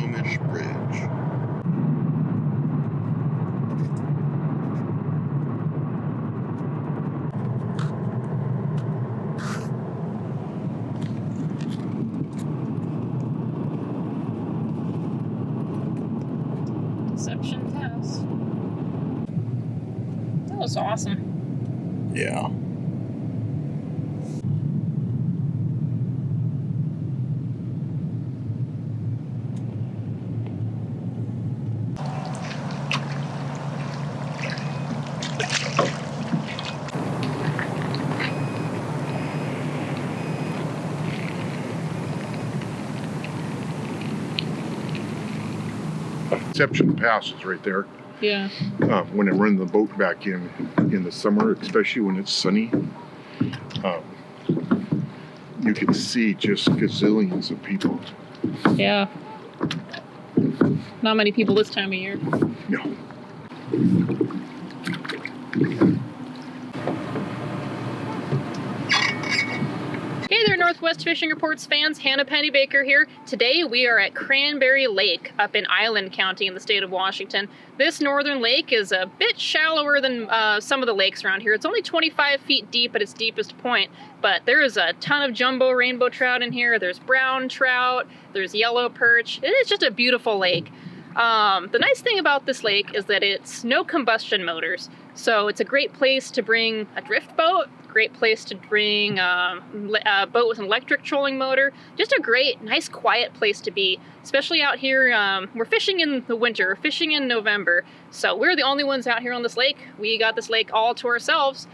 Snohomish Bridge. Deception Pass. That was awesome. Yeah. Deception Pass is right there. Yeah. When I run the boat back in the summer, especially when it's sunny, you can see just gazillions of people. Yeah. Not many people this time of year. No. Hey there, Northwest Fishing Reports fans. Hannah Penny Baker here. Today we are at Cranberry Lake up in Island County in the state of Washington. This northern lake is a bit shallower than some of the lakes around here. It's only 25 feet deep at its deepest point, but there is a ton of jumbo rainbow trout in here. There's brown trout, there's yellow perch. It is just a beautiful lake. The nice thing about this lake is that it's no combustion motors. So it's a great place to bring a drift boat, great place to bring a boat with an electric trolling motor. Just a great, nice, quiet place to be, especially out here. We're fishing in the winter, we're fishing in November, so we're the only ones out here on this lake. We got this lake all to ourselves.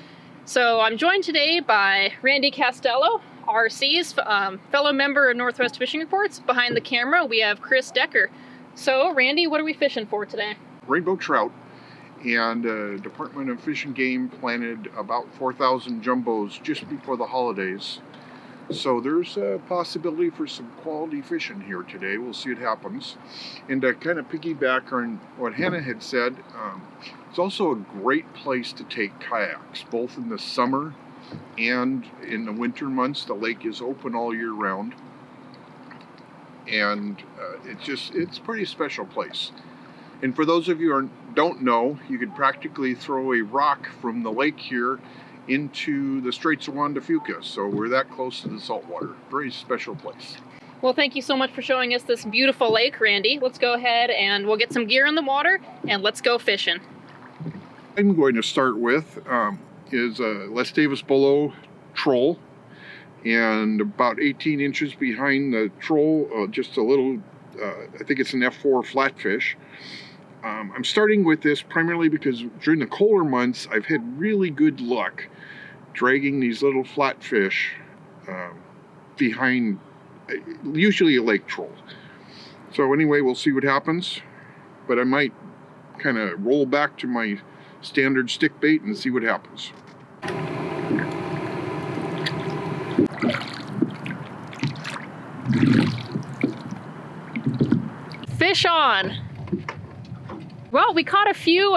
So I'm joined today by Randy Castello, RC's fellow member of Northwest Fishing Reports. Behind the camera, we have Chris Decker. So, Randy, what are we fishing for today? Rainbow trout, and Department of Fish and Game planted about 4,000 jumbos just before the holidays. So there's a possibility for some quality fishing here today. We'll see what happens. And to kind of piggyback on what Hannah had said, it's also a great place to take kayaks, both in the summer and in the winter months. The lake is open all year round. And it's a pretty special place. And for those of you who don't know, you could practically throw a rock from the lake here into the Straits of Juan de Fuca. So we're that close to the saltwater. Very special place. Well, thank you so much for showing us this beautiful lake, Randy. Let's go ahead and we'll get some gear in the water and let's go fishing. I'm going to start with is a Les Davis Below troll. And about 18 inches behind the troll, just a little, I think it's an F4 flatfish. I'm starting with this primarily because during the colder months, I've had really good luck dragging these little flatfish behind, usually a lake troll. So anyway, we'll see what happens. But I might kind of roll back to my standard stick bait and see what happens. Fish on! Well, we caught a few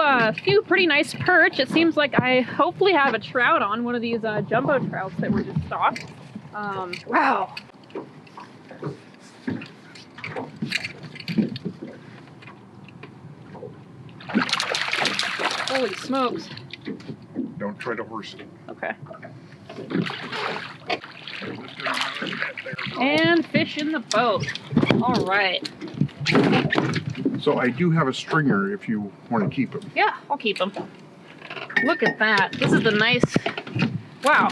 pretty nice perch. It seems like I hopefully have a trout on, one of these jumbo trouts that were just stocked. Wow! Holy smokes! Don't try to horse it. Okay. And fish in the boat. All right. So I do have a stringer if you want to keep him. Yeah, I'll keep him. Look at that. This is the nice, wow.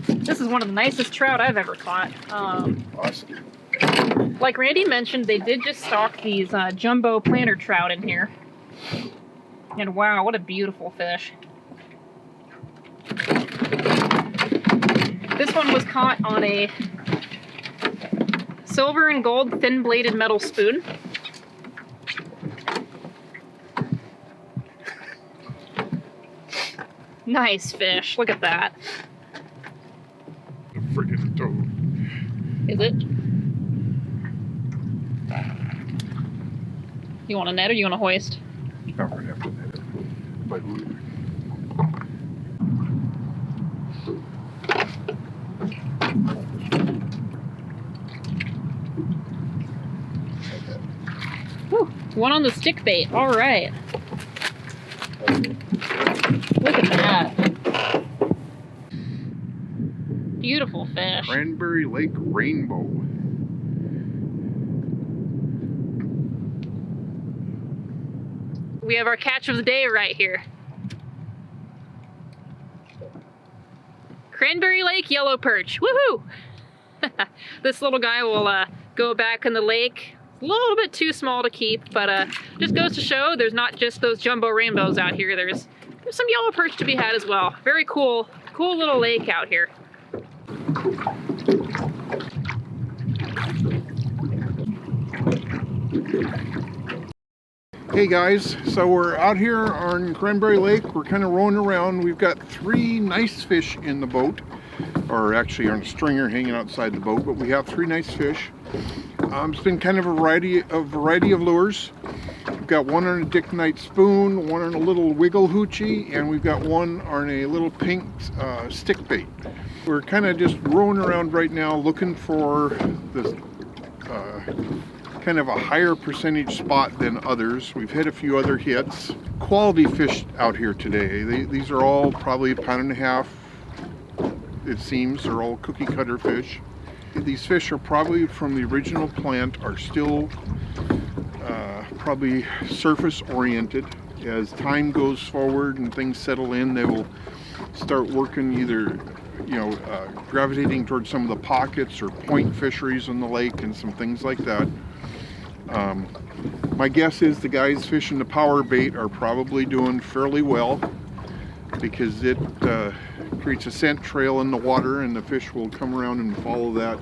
This is one of the nicest trout I've ever caught. Awesome. Like Randy mentioned, they did just stock these jumbo planter trout in here. And wow, what a beautiful fish. This one was caught on a silver and gold thin-bladed metal spoon. Nice fish. Look at that. A friggin' toad. Is it? You want a net or you want a hoist? No, we're gonna have to net it. But One on the stick bait. All right. Look at that. Beautiful fish. Cranberry Lake rainbow. We have our catch of the day right here. Cranberry Lake yellow perch. Woohoo! This little guy will go back in the lake. A little bit too small to keep, but just goes to show there's not just those jumbo rainbows out here. There's some yellow perch to be had as well. Very cool little lake out here. Hey guys, so we're out here on Cranberry Lake. We're kind of rowing around. We've got 3 nice fish in the boat, or actually on a stringer hanging outside the boat, but we have 3 nice fish. It's been kind of a variety of lures. We've got one on a Dick Knight spoon, one on a little wiggle hoochie, and we've got one on a little pink stick bait. We're kind of just rowing around right now looking for this kind of a higher percentage spot than others. We've hit a few other hits. Quality fish out here today. These are all probably a pound and a half, it seems. They're all cookie cutter fish. These fish are probably from the original plant, are still probably surface oriented. As time goes forward and things settle in, they will start working either gravitating towards some of the pockets or point fisheries in the lake and some things like that. My guess is the guys fishing the power bait are probably doing fairly well, because it creates a scent trail in the water and the fish will come around and follow that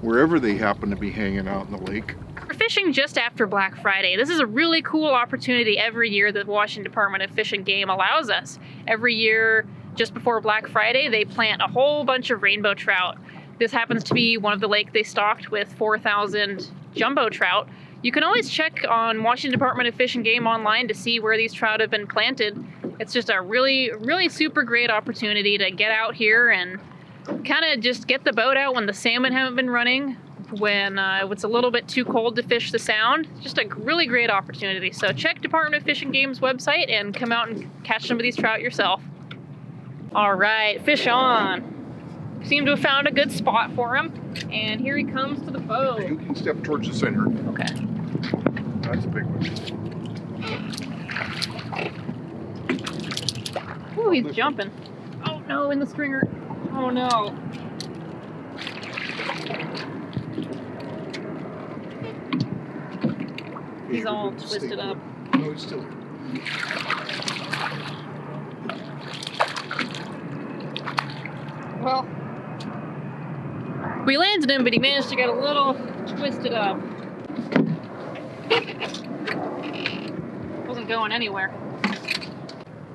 wherever they happen to be hanging out in the lake. We're fishing just after Black Friday. This is a really cool opportunity every year that the Washington Department of Fish and Game allows us. Every year, just before Black Friday, they plant a whole bunch of rainbow trout. This happens to be one of the lakes they stocked with 4,000 jumbo trout. You can always check on Washington Department of Fish and Game online to see where these trout have been planted. It's just a really super great opportunity to get out here and kind of just get the boat out when the salmon haven't been running, when it's a little bit too cold to fish the sound. Just a really great opportunity. So check Department of Fish and Game's website and come out and catch some of these trout yourself. All right, fish on. Seem to have found a good spot for him, and here he comes to the boat. You can step towards the center. Okay. That's a big one. Ooh, he's jumping. Oh no, in the stringer. Oh no. He's all twisted up. No, he's still here. Well, we landed him, but he managed to get a little twisted up. Wasn't going anywhere.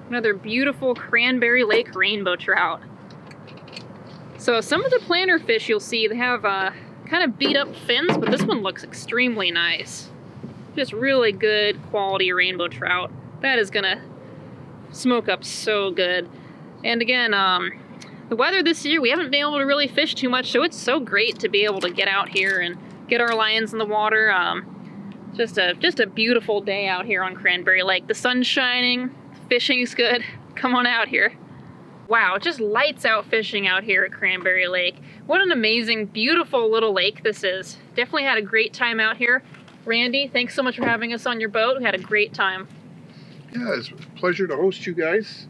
Another beautiful Cranberry Lake rainbow trout. So some of the planter fish you'll see, they have kind of beat up fins, but this one looks extremely nice. Just really good quality rainbow trout. That is gonna smoke up so good. And again, the weather this year, we haven't been able to really fish too much, so it's so great to be able to get out here and get our lines in the water. Just a beautiful day out here on Cranberry Lake. The sun's shining, fishing's good. Come on out here. Wow, just lights out fishing out here at Cranberry Lake. What an amazing, beautiful little lake this is. Definitely had a great time out here. Randy, thanks so much for having us on your boat. We had a great time. Yeah, it's a pleasure to host you guys.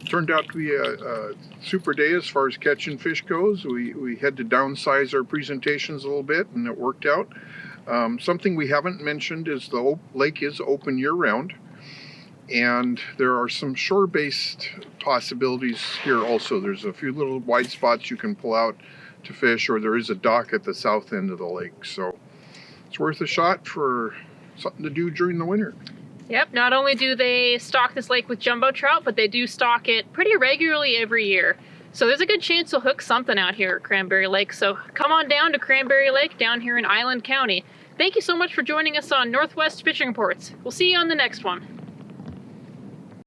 Turned out to be a super day as far as catching fish goes. We had to downsize our presentations a little bit, and it worked out. Something we haven't mentioned is the lake is open year-round, and there are some shore-based possibilities here also. There's a few little wide spots you can pull out to fish, or there is a dock at the south end of the lake. So it's worth a shot for something to do during the winter. Yep, not only do they stock this lake with jumbo trout, but they do stock it pretty regularly every year. So there's a good chance you'll hook something out here at Cranberry Lake. So come on down to Cranberry Lake down here in Island County. Thank you so much for joining us on Northwest Fishing Reports. We'll see you on the next one.